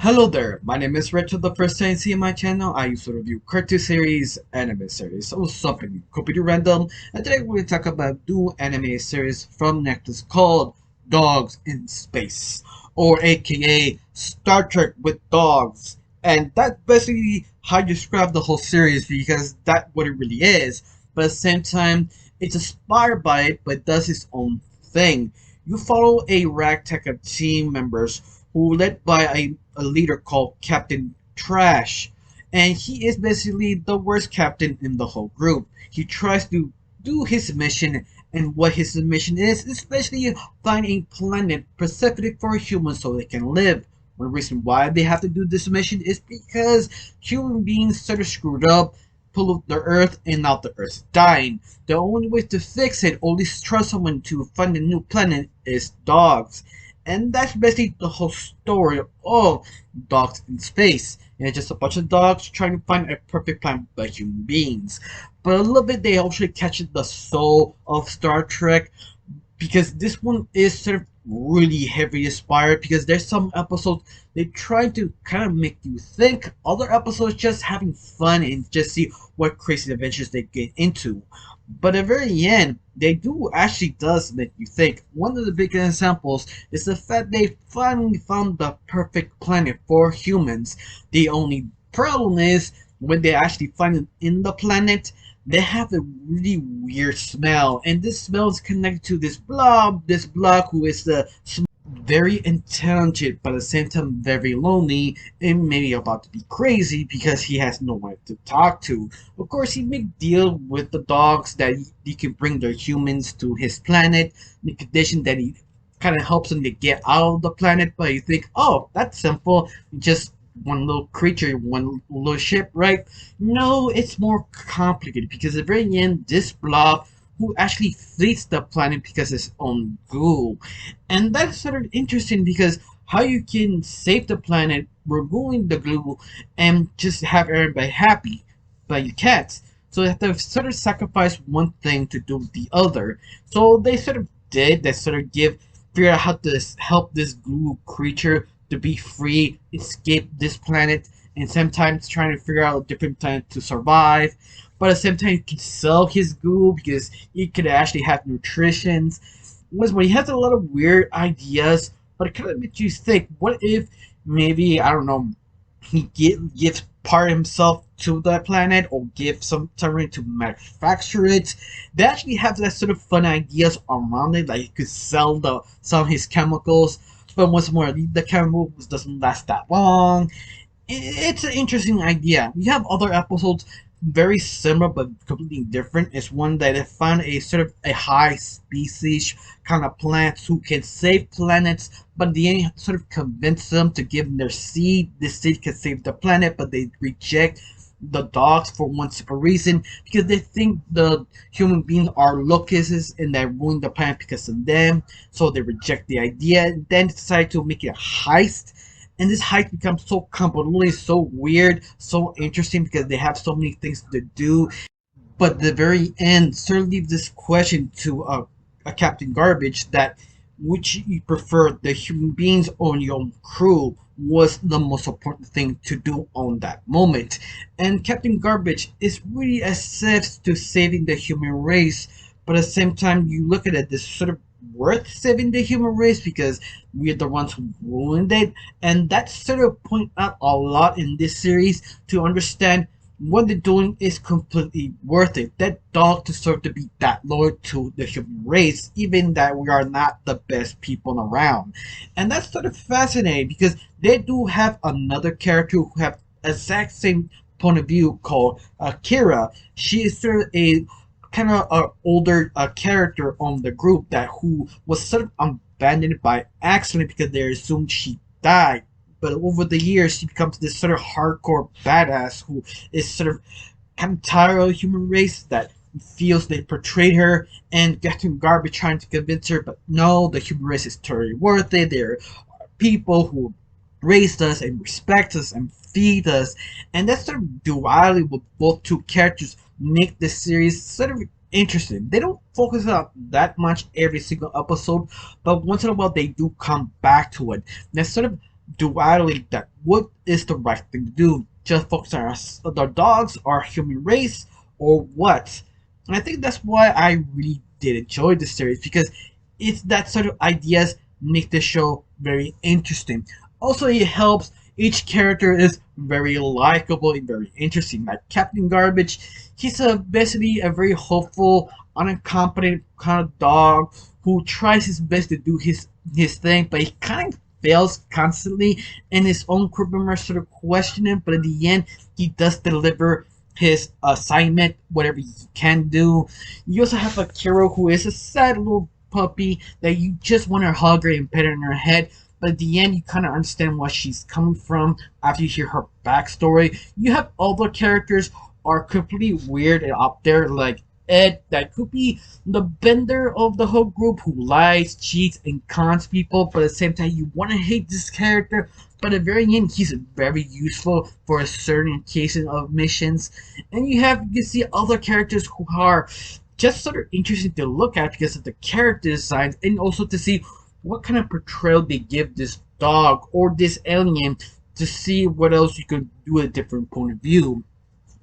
Hello there, my name is Richard. The first time you see my channel, I used to review cartoon series, anime series, or something completely random, and today we're going to talk about new anime series from Netflix called Dogs in Space, or aka Star Trek with Dogs. And that's basically how you describe the whole series because that's what it really is, but at the same time, it's inspired by it, but does its own thing. You follow a ragtag of team members who led by a leader called Captain Trash. And he is basically the worst captain in the whole group. He tries to do his mission, and what his mission is, especially find a planet specific for humans so they can live. One reason why they have to do this mission is because human beings sort of screwed up, pollute the earth, and now the earth's dying. The only way to fix it, or at least trust someone to find a new planet, is dogs. And that's basically the whole story of Dogs in Space. And it's just a bunch of dogs trying to find a perfect planet by human beings. But a little bit they actually catch the soul of Star Trek because this one is sort of really heavily inspired because there's some episodes they try to kind of make you think, other episodes just having fun and just see what crazy adventures they get into. But at the very end, they do actually does make you think. One of the big examples is the fact they finally found the perfect planet for humans. The only problem is when they actually find it in the planet, they have a really weird smell, and this smell is connected to this blob who is the very intelligent but at the same time very lonely and maybe about to be crazy because he has no one to talk to. Of course, he make deal with the dogs that he can bring their humans to his planet in the condition that he kind of helps them to get out of the planet. But you think, oh, that's simple, just one little creature, one little ship, right? No, it's more complicated because at the very end, this blob who actually flees the planet because of his own goo. And that's sort of interesting because how you can save the planet removing the glue and just have everybody happy, but you can't. So they have to sort of sacrifice one thing to do the other. So they sort of did, they sort of figure out how to help this glue creature to be free, escape this planet, and sometimes trying to figure out a different planet to survive. But at the same time, he can sell his goo because he could actually have nutritions. Was when he has a lot of weird ideas, but it kind of makes you think: what if maybe I don't know, gives part of himself to that planet or give something to manufacture it. They actually have that sort of fun ideas around it, like he could sell the some of his chemicals, but once more the chemicals doesn't last that long. It's an interesting idea. We have other episodes very similar but completely different. It's one that they found a sort of a high species kind of plants who can save planets, but they sort of convince them to give them their seed. This seed can save the planet, but they reject the dogs for one simple reason because they think the human beings are locusts and they ruin the planet because of them. So they reject the idea and then decide to make it a heist, and this heist becomes so convoluted, so weird, so interesting because they have so many things to do. But the very end sort of leaves this question to a Captain Garbage that which you prefer, the human beings or your own crew, was the most important thing to do on that moment. And Captain Garbage is really assessed to saving the human race, but at the same time you look at it, this sort of worth saving the human race because we're the ones who ruined it. And that sort of point out a lot in this series to understand what they're doing is completely worth it. That dog deserves to be that loyal to the human race, even that we are not the best people around. And that's sort of fascinating because they do have another character who have exact same point of view called Kira. She is sort of a kind of older character on the group that who was sort of abandoned by accident because they assumed she died. But over the years, she becomes this sort of hardcore badass who is sort of kind of tired of the human race that feels they portrayed her and getting garbage trying to convince her, but no, the human race is totally worth it. They're people who raised us and respect us and feed us, and that sort of duality with both two characters make the series sort of interesting. They don't focus on that much every single episode, but once in a while they do come back to it. That's sort of duality that what is the right thing to do? Just focus on the dogs, our human race, or what? And I think that's why I really did enjoy the series because it's that sort of ideas make the show very interesting. Also, it helps each character is very likable and very interesting. Like Captain Garbage, he's basically a very hopeful, unincompetent kind of dog who tries his best to do his thing, but he kind of fails constantly, and his own crew members sort of question him. But in the end, he does deliver his assignment, whatever he can do. You also have Akira, who is a sad little puppy that you just want to hug her and pet her in her head. But at the end, you kind of understand where she's coming from after you hear her backstory. You have other characters are completely weird and up there, like Ed, that could be the bender of the whole group who lies, cheats, and cons people, but at the same time, you want to hate this character, but at the very end, he's very useful for a certain cases of missions. And you can see other characters who are just sort of interesting to look at because of the character designs, and also to see what kind of portrayal they give this dog or this alien to see what else you could do a different point of view.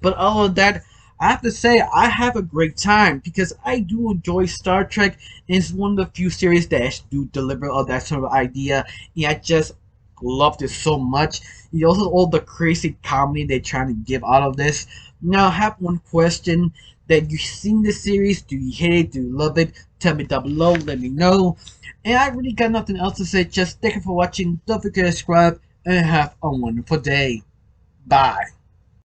But all of that, I have to say, I have a great time because I do enjoy Star Trek, and it's one of the few series that do deliver all that sort of idea. And I just loved it so much. And also, all the crazy comedy they're trying to give out of this. Now, I have one question: that you've seen the series? Do you hate it? Do you love it? Tell me down below. Let me know. And I really got nothing else to say. Just thank you for watching. Don't forget to subscribe and have a wonderful day. Bye.